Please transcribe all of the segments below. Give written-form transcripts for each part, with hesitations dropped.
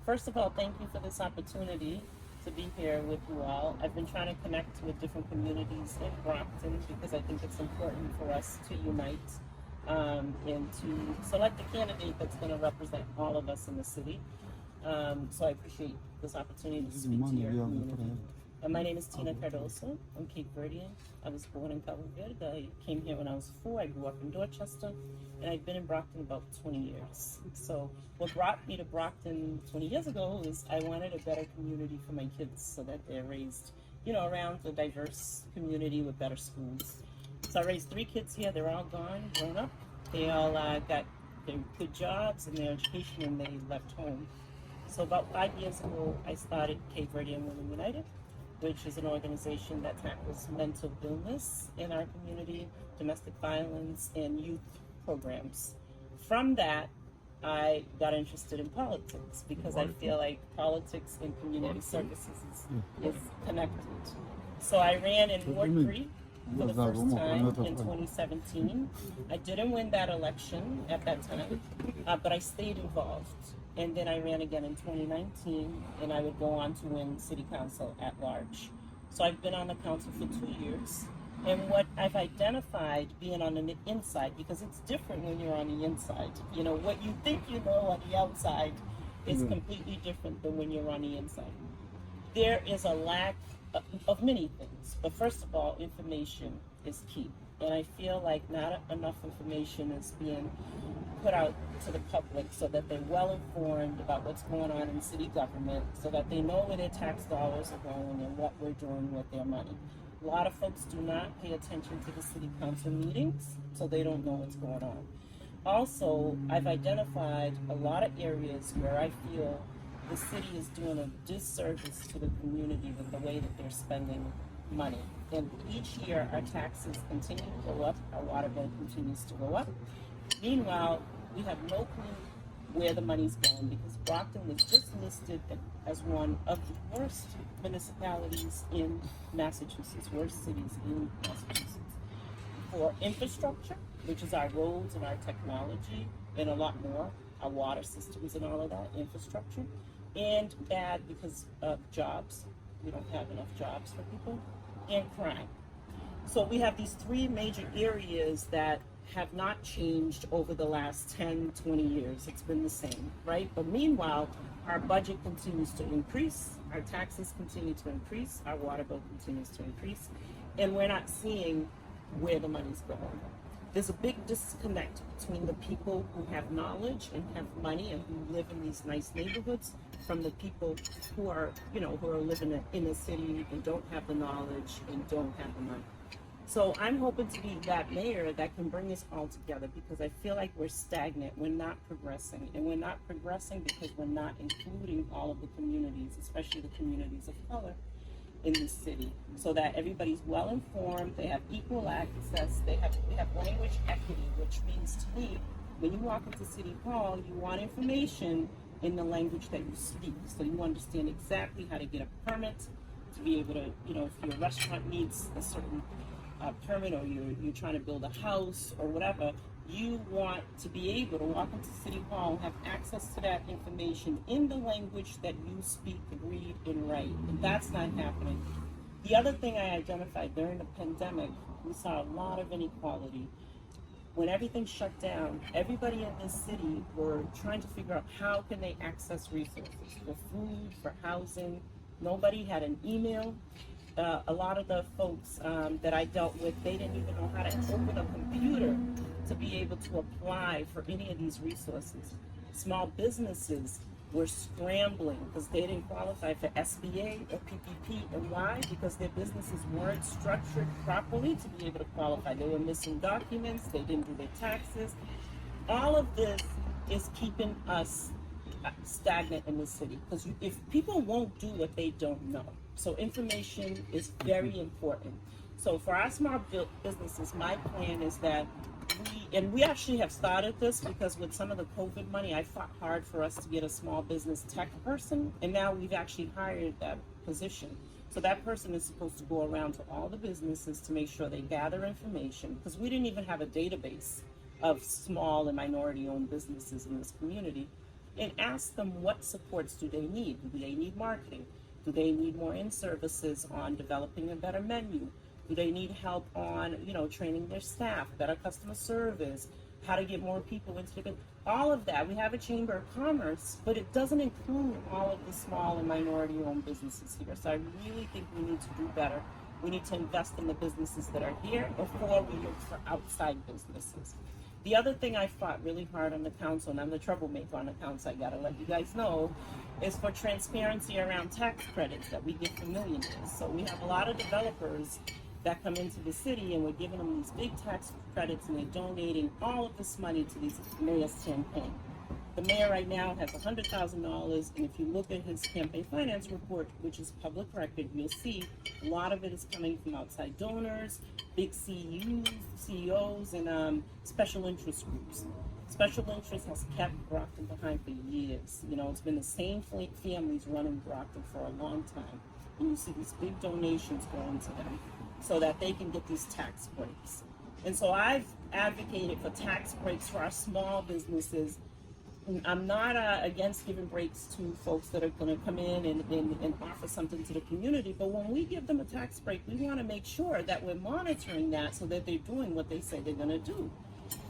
First of all, thank you for this opportunity to be here with you all. I've been trying to connect with different communities in Brockton because I think it's important for us to unite and to select a candidate that's going to represent all of us in the city. So I appreciate this opportunity to speak to your community. My name is Tina Cardoso. I'm Cape Verdean. I was born in Cabo Verde. I came here when I was 4. I grew up in Dorchester, and I've been in Brockton about 20 years. So what brought me to Brockton 20 years ago is I wanted a better community for my kids so that they're raised, around a diverse community with better schools. So I raised 3 kids here. They're all gone, grown up. They all got their good jobs and their education, and they left home. So about 5 years ago, I started Cape Verdean Women United, which is an organization that tackles mental illness in our community, domestic violence, and youth programs. From that, I got interested in politics because I feel like politics and community services is connected. So I ran in Ward 3 for the first time in 2017. I didn't win that election at that time, but I stayed involved. And then I ran again in 2019, and I would go on to win city council at large. So I've been on the council for 2 years. And what I've identified being on the inside, because it's different when you're on the inside. What you think you know on the outside is completely different than when you're on the inside. There is a lack of many things, but first of all, information is key. And I feel like not enough information is being put out to the public so that they're well informed about what's going on in city government, so that they know where their tax dollars are going and what we're doing with their money. A lot of folks do not pay attention to the city council meetings, so they don't know what's going on. Also, I've identified a lot of areas where I feel the city is doing a disservice to the community with the way that they're spending money. And each year our taxes continue to go up, our water bill continues to go up. Meanwhile, we have no clue where the money's going because Brockton was just listed as one of the worst municipalities in Massachusetts, worst cities in Massachusetts. For infrastructure, which is our roads and our technology and a lot more, our water systems and all of that, infrastructure, and bad because of jobs. We don't have enough jobs for people, and crime. So we have these 3 major areas that have not changed over the last 10, 20 years. It's been the same, right? But meanwhile, our budget continues to increase, our taxes continue to increase, our water bill continues to increase, and we're not seeing where the money's going. There's a big disconnect between the people who have knowledge and have money and who live in these nice neighborhoods from the people who are, who are living in the city and don't have the knowledge and don't have the money. So I'm hoping to be that mayor that can bring us all together because I feel like we're stagnant, we're not progressing. And we're not progressing because we're not including all of the communities, especially the communities of color in this city, so that everybody's well informed, they have equal access, we have language equity, which means to me, when you walk into City Hall, you want information in the language that you speak, so you understand exactly how to get a permit to be able to, if your restaurant needs a certain permit or you're trying to build a house or whatever, you want to be able to walk into City Hall and have access to that information in the language that you speak, read, and write. And that's not happening. The other thing I identified during the pandemic, we saw a lot of inequality. When everything shut down, everybody in this city were trying to figure out how can they access resources for food, for housing. Nobody had an email. A lot of the folks that I dealt with, they didn't even know how to open a computer to be able to apply for any of these resources. Small businesses were scrambling because they didn't qualify for SBA or PPP. And why? Because their businesses weren't structured properly to be able to qualify. They were missing documents, they didn't do their taxes. All of this is keeping us stagnant in the city because if people won't do what they don't know. So information is very important. So for our small businesses, my plan is that we actually have started this because with some of the COVID money, I fought hard for us to get a small business tech person, and now we've actually hired that position. So that person is supposed to go around to all the businesses to make sure they gather information because we didn't even have a database of small and minority-owned businesses in this community. and ask them what supports do they need. Do they need marketing? Do they need more in-services on developing a better menu? Do they need help on, training their staff, better customer service, how to get more people into the, all of that. We have a chamber of commerce, but it doesn't include all of the small and minority-owned businesses here. So I really think we need to do better. We need to invest in the businesses that are here before we look for outside businesses. The other thing I fought really hard on the council, and I'm the troublemaker on the council, I gotta let you guys know, is for transparency around tax credits that we give for millionaires. So we have a lot of developers that come into the city, and we're giving them these big tax credits, and they're donating all of this money to these mayor's campaign. The mayor right now has $100,000, and if you look at his campaign finance report, which is public record, you'll see a lot of it is coming from outside donors, big CEOs, and special interest groups. Special interest has kept Brockton behind for years. It's been the same families running Brockton for a long time. And you see these big donations going to them so that they can get these tax breaks. And so I've advocated for tax breaks for our small businesses. I'm not against giving breaks to folks that are going to come in and offer something to the community, but when we give them a tax break, we want to make sure that we're monitoring that so that they're doing what they say they're going to do.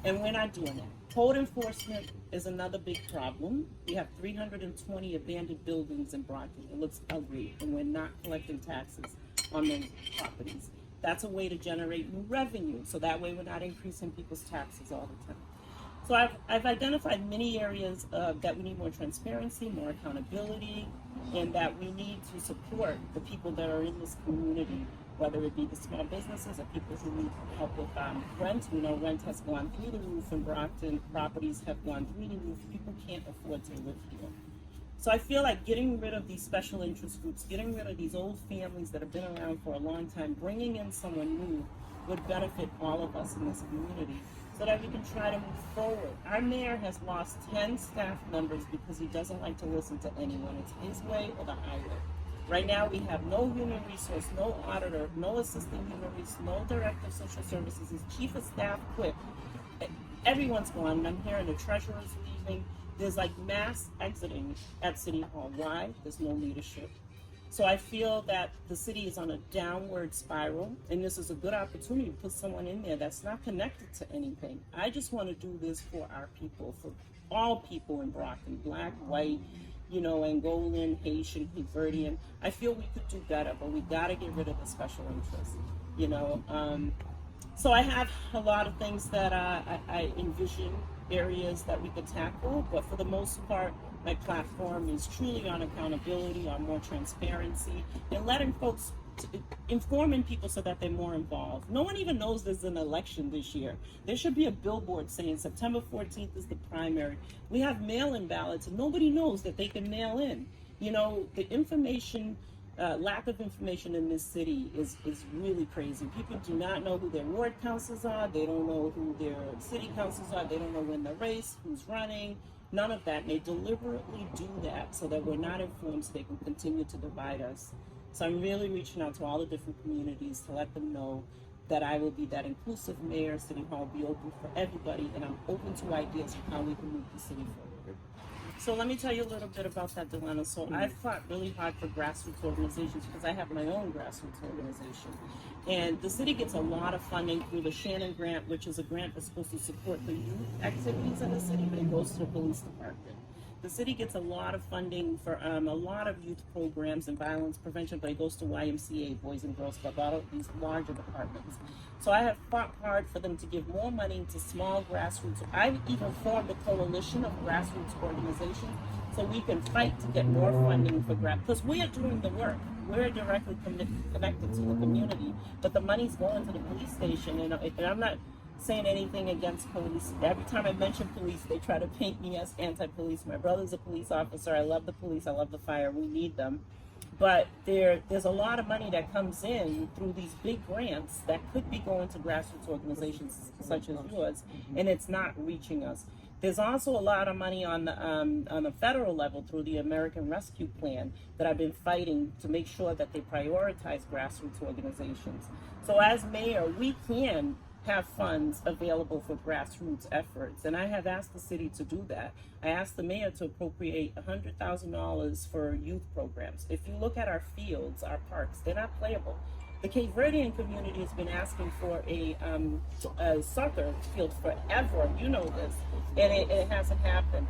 And we're not doing that. Code enforcement is another big problem. We have 320 abandoned buildings in Brockton. It looks ugly, and we're not collecting taxes on those properties. That's a way to generate new revenue, so that way we're not increasing people's taxes all the time. So I've identified many areas that we need more transparency, more accountability, and that we need to support the people that are in this community, whether it be the small businesses or people who need help with rent. We know rent has gone through the roof in Brockton. Properties have gone through the roof. People can't afford to live here. So I feel like getting rid of these special interest groups, getting rid of these old families that have been around for a long time, bringing in someone new would benefit all of us in this community so that we can try to move forward. Our mayor has lost 10 staff members because he doesn't like to listen to anyone. It's his way or the highway. Right now, we have no human resource, no auditor, no assistant human resource, no director of social services. His chief of staff quit. Everyone's gone, and I'm hearing the treasurer's leaving. There's like mass exiting at City Hall. Why? There's no leadership. So I feel that the city is on a downward spiral, and this is a good opportunity to put someone in there that's not connected to anything. I just want to do this for our people, for all people in Brockton, black, white, Angolan, Haitian, Cape I feel we could do better, but we got to get rid of the special interests, So I have a lot of things that I envision areas that we could tackle, but for the most part, my platform is truly on accountability, on more transparency, and letting folks, informing people so that they're more involved. No one even knows there's an election this year. There should be a billboard saying September 14th is the primary. We have mail-in ballots, and nobody knows that they can mail in. The information, lack of information in this city is really crazy. People do not know who their ward councils are. They don't know who their city councils are. They don't know when the race, who's running. None of that. And they deliberately do that so that we're not informed, so they can continue to divide us. So I'm really reaching out to all the different communities to let them know that I will be that inclusive mayor. City Hall will be open for everybody, and I'm open to ideas of how we can move the city forward. So let me tell you a little bit about that, Delana. So I fought really hard for grassroots organizations because I have my own grassroots organization. And the city gets a lot of funding through the Shannon Grant, which is a grant that's supposed to support the youth activities in the city, but it goes to the police department. The city gets a lot of funding for a lot of youth programs and violence prevention, but it goes to YMCA, Boys and Girls Club, all of these larger departments. So I have fought hard for them to give more money to small grassroots. I've even formed a coalition of grassroots organizations so we can fight to get more funding for because we are doing the work. We're directly connected to the community, but the money's going to the police station, and I'm not saying anything against police. Every time I mention police, they try to paint me as anti-police. My brother's a police officer. I love the police. I love the fire. We need them. But there's a lot of money that comes in through these big grants that could be going to grassroots organizations such as yours, and it's not reaching us. There's also a lot of money on the federal level through the American Rescue Plan that I've been fighting to make sure that they prioritize grassroots organizations. So as mayor, we can have funds available for grassroots efforts. And I have asked the city to do that. I asked the mayor to appropriate $100,000 for youth programs. If you look at our fields, our parks, they're not playable. The Cape Verdean community has been asking for a soccer field forever. You know this, and it hasn't happened.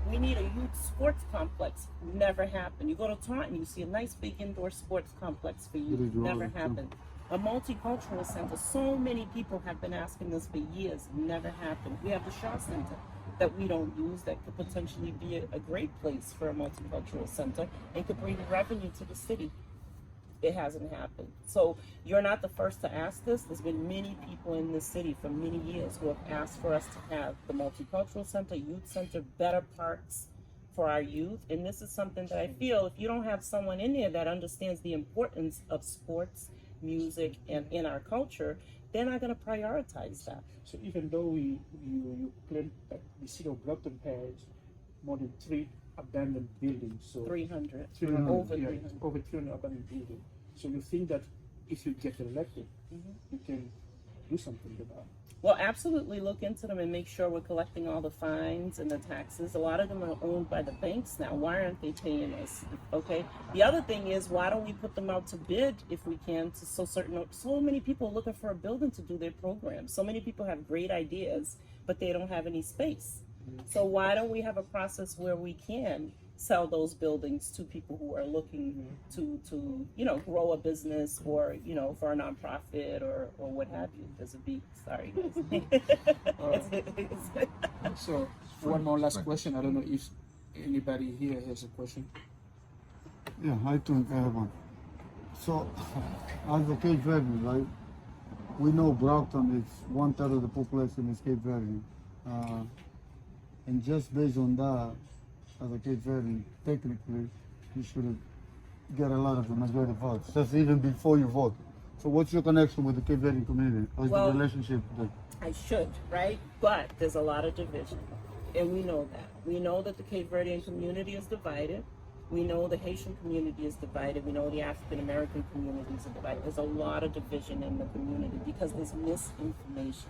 We need a youth sports complex. Never happened. You go to Taunton, you see a nice big indoor sports complex for youth. Never happened. A multicultural center. So many people have been asking this for years. Never happened. We have the Shaw Center that we don't use that could potentially be a great place for a multicultural center and could bring revenue to the city. It hasn't happened. So you're not the first to ask this. There's been many people in this city for many years who have asked for us to have the multicultural center, youth center, better parks for our youth. And this is something that I feel if you don't have someone in there that understands the importance of sports, music, and in our culture, they're not going to prioritize that. So even though you claim that the city of Brockton has more than 3 abandoned buildings, so 300. Over 300 abandoned buildings. So you think that if you get elected, you can do something about it? Well, absolutely look into them and make sure we're collecting all the fines and the taxes. A lot of them are owned by the banks now. Why aren't they paying us? Okay. The other thing is, why don't we put them out to bid if we can? So many people are looking for a building to do their program. So many people have great ideas, but they don't have any space. So why don't we have a process where we can sell those buildings to people who are looking to grow a business or, for a nonprofit or what have you. There's a beat. Sorry. So one more last question. I don't know if anybody here has a question. Yeah, I think I have one. So, as a Cape Verdean, right? We know Brockton is 1/3 of the population is Cape Verdean. And just based on that, as a Cape Verdean, technically, you should get a lot of the majority votes, just even before you vote. So what's your connection with the Cape Verdean community? What's the relationship with them? I should, right? But there's a lot of division, and we know that. We know that the Cape Verdean community is divided. We know the Haitian community is divided. We know the African American communities are divided. There's a lot of division in the community because there's misinformation.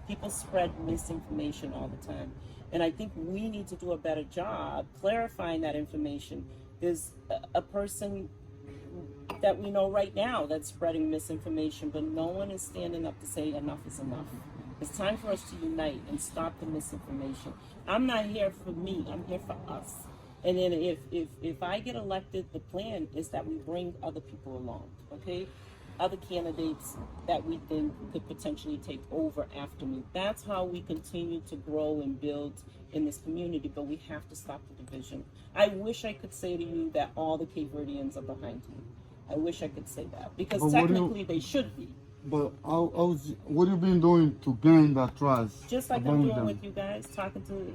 People spread misinformation all the time. And I think we need to do a better job clarifying that information. There's a person that we know right now that's spreading misinformation, but no one is standing up to say enough is enough. It's time for us to unite and stop the misinformation. I'm not here for me, I'm here for us. And then if I get elected, the plan is that we bring other people along, okay? Other candidates that we think could potentially take over after me. That's how we continue to grow and build in this community, but we have to stop the division. I wish I could say to you that all the Cape Verdeans are behind me. I wish I could say that, because technically they should be. But what have you been doing to gain that trust? Just like I'm doing with you guys, talking to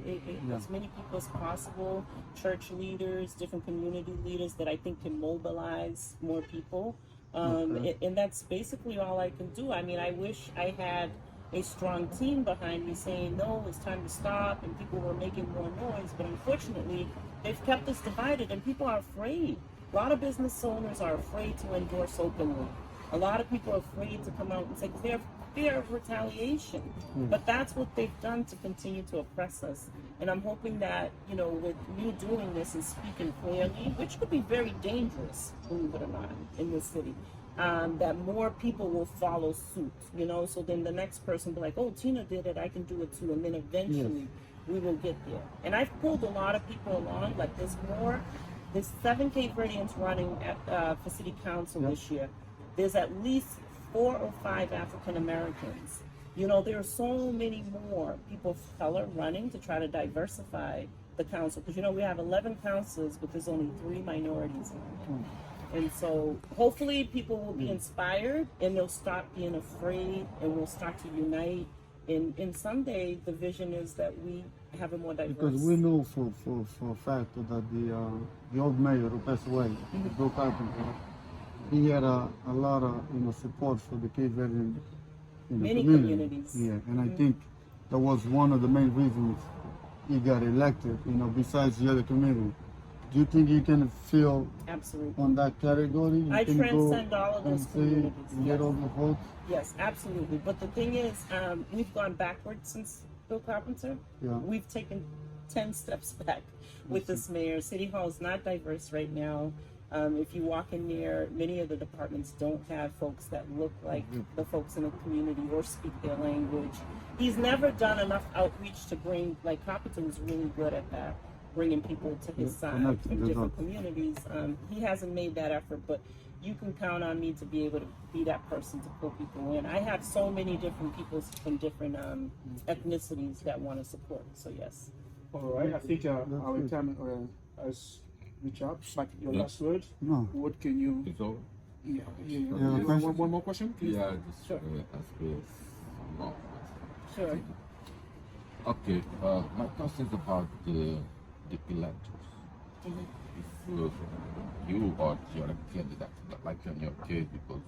as many people as possible, church leaders, different community leaders that I think can mobilize more people. And that's basically all I can do. I mean, I wish I had a strong team behind me saying, no, it's time to stop, and people were making more noise. But unfortunately, they've kept us divided, and people are afraid. A lot of business owners are afraid to endorse openly. A lot of people are afraid to come out and say, because they're fear of retaliation. But that's what they've done to continue to oppress us. And I'm hoping that, with me doing this and speaking clearly, which could be very dangerous, believe it or not, in this city, that more people will follow suit, so then the next person will be like, oh, Tina did it, I can do it too. And then eventually we will get there. And I've pulled a lot of people along, like there's 7 Cape Verdeans running for city council this year. There's at least 4 or 5 African Americans. There are so many more people of color running to try to diversify the council. Because, we have 11 councils, but there's only 3 minorities. And so hopefully people will be inspired and they'll stop being afraid and we'll start to unite. And someday the vision is that we have a more diverse. Because we know for a fact that the old mayor who passed away, Bill Carpenter, he had a lot of support for the Cape Verdean many communities. Yeah, and I think that was one of the main reasons he got elected. Besides the other community, Do you think you can fill Absolutely. on that category? You I can transcend all of and those say communities. you Yes. get all the votes? Yes, absolutely. But the thing is, we've gone backwards since Bill Carpenter. Yeah. We've taken 10 steps back with this mayor. City Hall is not diverse right now. If you walk in there, many of the departments don't have folks that look like the folks in the community or speak their language. He's never done enough outreach to bring, like Carpenter was really good at that, bringing people to his side connecting from the different dots. communities. He hasn't made that effort, but you can count on me to be able to be that person to pull people in. I have so many different people from different ethnicities that want to support. So yes. All right, I think our time has reached out. But your last word, No. what can you? It's over. Yeah. question? One more question, please. Yeah, just Sure. ask a small question. Sure. Okay, my question is about the electors. If you or you're a candidate, like in your case, because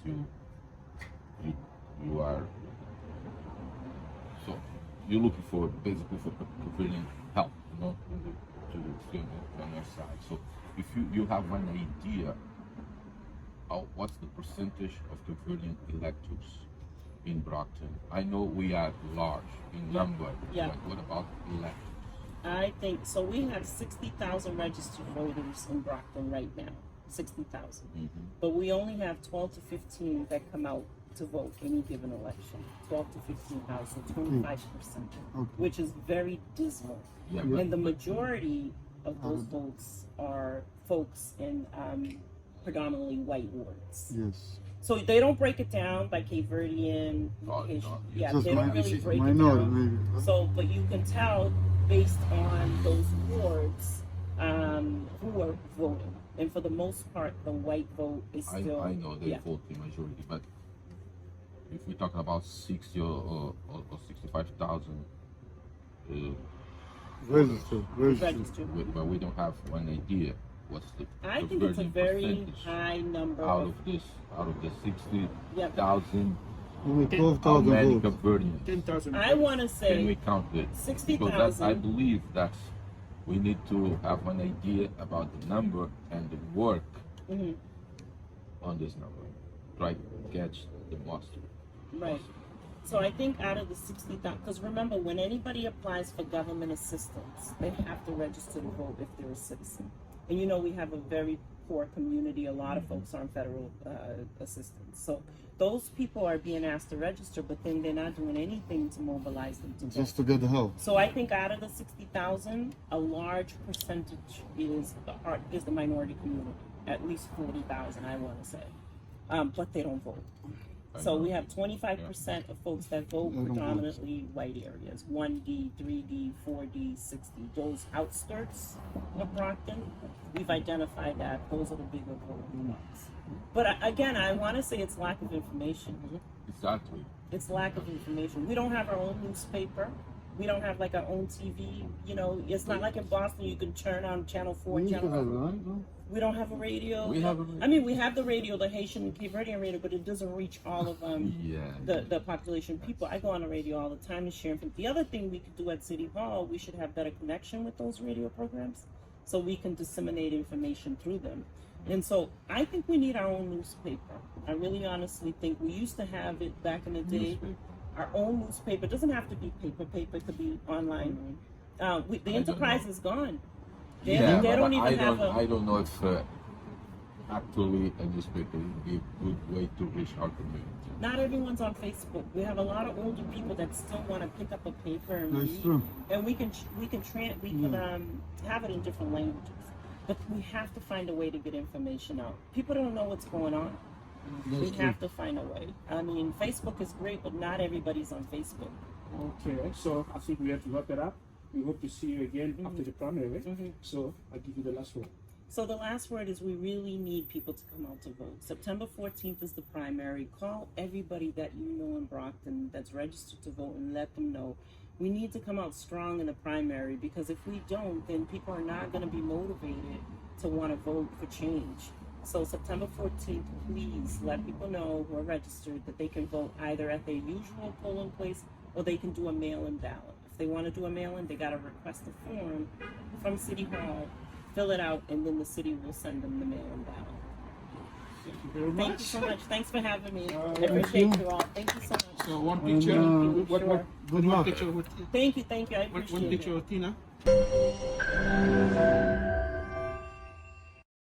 you are so you're looking for basically for providing help, you know, to on your side. So if you have an idea, what's the percentage of converting electors in Brockton? I know we are large in number, Yeah. but what about electors? I think so. We have 60,000 registered voters in Brockton right now. 60,000. But we only have 12 to 15 that come out to vote any given election. 12 to 15,000, 25%, which is very dismal. Yeah, And the majority of those votes are folks in predominantly white wards. Yes. So they don't break it down by Cape Verdean. Oh, no. Yeah, Just they don't minority- really break it minority, down. maybe. So, but you can tell based on those wards who are voting. And for the most part, the white vote is still. I know they yeah. vote the majority, but if we talk about 60 or 65,000, Registered. Registered. but we don't have one idea what's the I think it's a conversion very percentage high number. out Of, of this, out of the yeah. 60,000. Only How 12,000 many votes. converting? 10,000. I want to Can we say count it? 60,000. Because I believe that we need to have an idea about the number and the work on this number. Try to catch the monster. Right. So I think out of the 60,000, because remember, when anybody applies for government assistance, they have to register to vote if they're a citizen. And you know, we have a very poor community. A lot of folks are on federal assistance. So those people are being asked to register, but then they're not doing anything to mobilize them to vote. Just to get the help. So I think out of the 60,000, a large percentage is the minority community. At least 40,000, I want to say, but they don't vote. So we have 25% of folks that vote They don't vote. predominantly white areas, 1D, 3D, 4D, 6D. Those outskirts of Brockton, we've identified that those are the bigger voting ones. But again, I want to say it's lack of information. Exactly. It's lack of information. We don't have our own newspaper. We don't have like our own TV. You know, it's not like in Boston you can turn on Channel 4, We used to Channel have 5. it, right? No? We don't have a radio. We have a radio. I mean, we have the radio, the Haitian Cape Verdean radio, but it doesn't reach all of Yeah. the population people. I go on the radio all the time to share information. The other thing we could do at City Hall, we should have better connection with those radio programs so we can disseminate information through them. And so I think we need our own newspaper. I really honestly think we used to have it back in the day. Our own newspaper. It doesn't have to be paper, it could be online. The Enterprise is gone. They Yeah, they but don't even have I don't know if actually a newspaper would be a good way to reach our community. Not everyone's on Facebook. We have a lot of older people that still want to pick up a paper and That's read. true. And we can have it in different languages. But we have to find a way to get information out. People don't know what's going on. We have to find a way. I mean, Facebook is great, but not everybody's on Facebook. Okay, so I think we have to wrap it up. We hope to see you again after the primary. So I'll give you the last word. So the last word is we really need people to come out to vote. September 14th is the primary. Call everybody that you know in Brockton that's registered to vote and let them know. We need to come out strong in the primary because if we don't, then people are not going to be motivated to want to vote for change. So September 14th, please let people know who are registered that they can vote either at their usual polling place or they can do a mail-in ballot. If they want to do a mail-in, they got to request a form from City Hall fill it out, and then the city will send them the mail-in ballot. Thank you very Thank much. you so much. Thanks for having me. I Thank appreciate you. you all. Thank you so much. So one And, picture. What Sure. Good one luck. picture with Thank you. I one appreciate picture it. of Tina.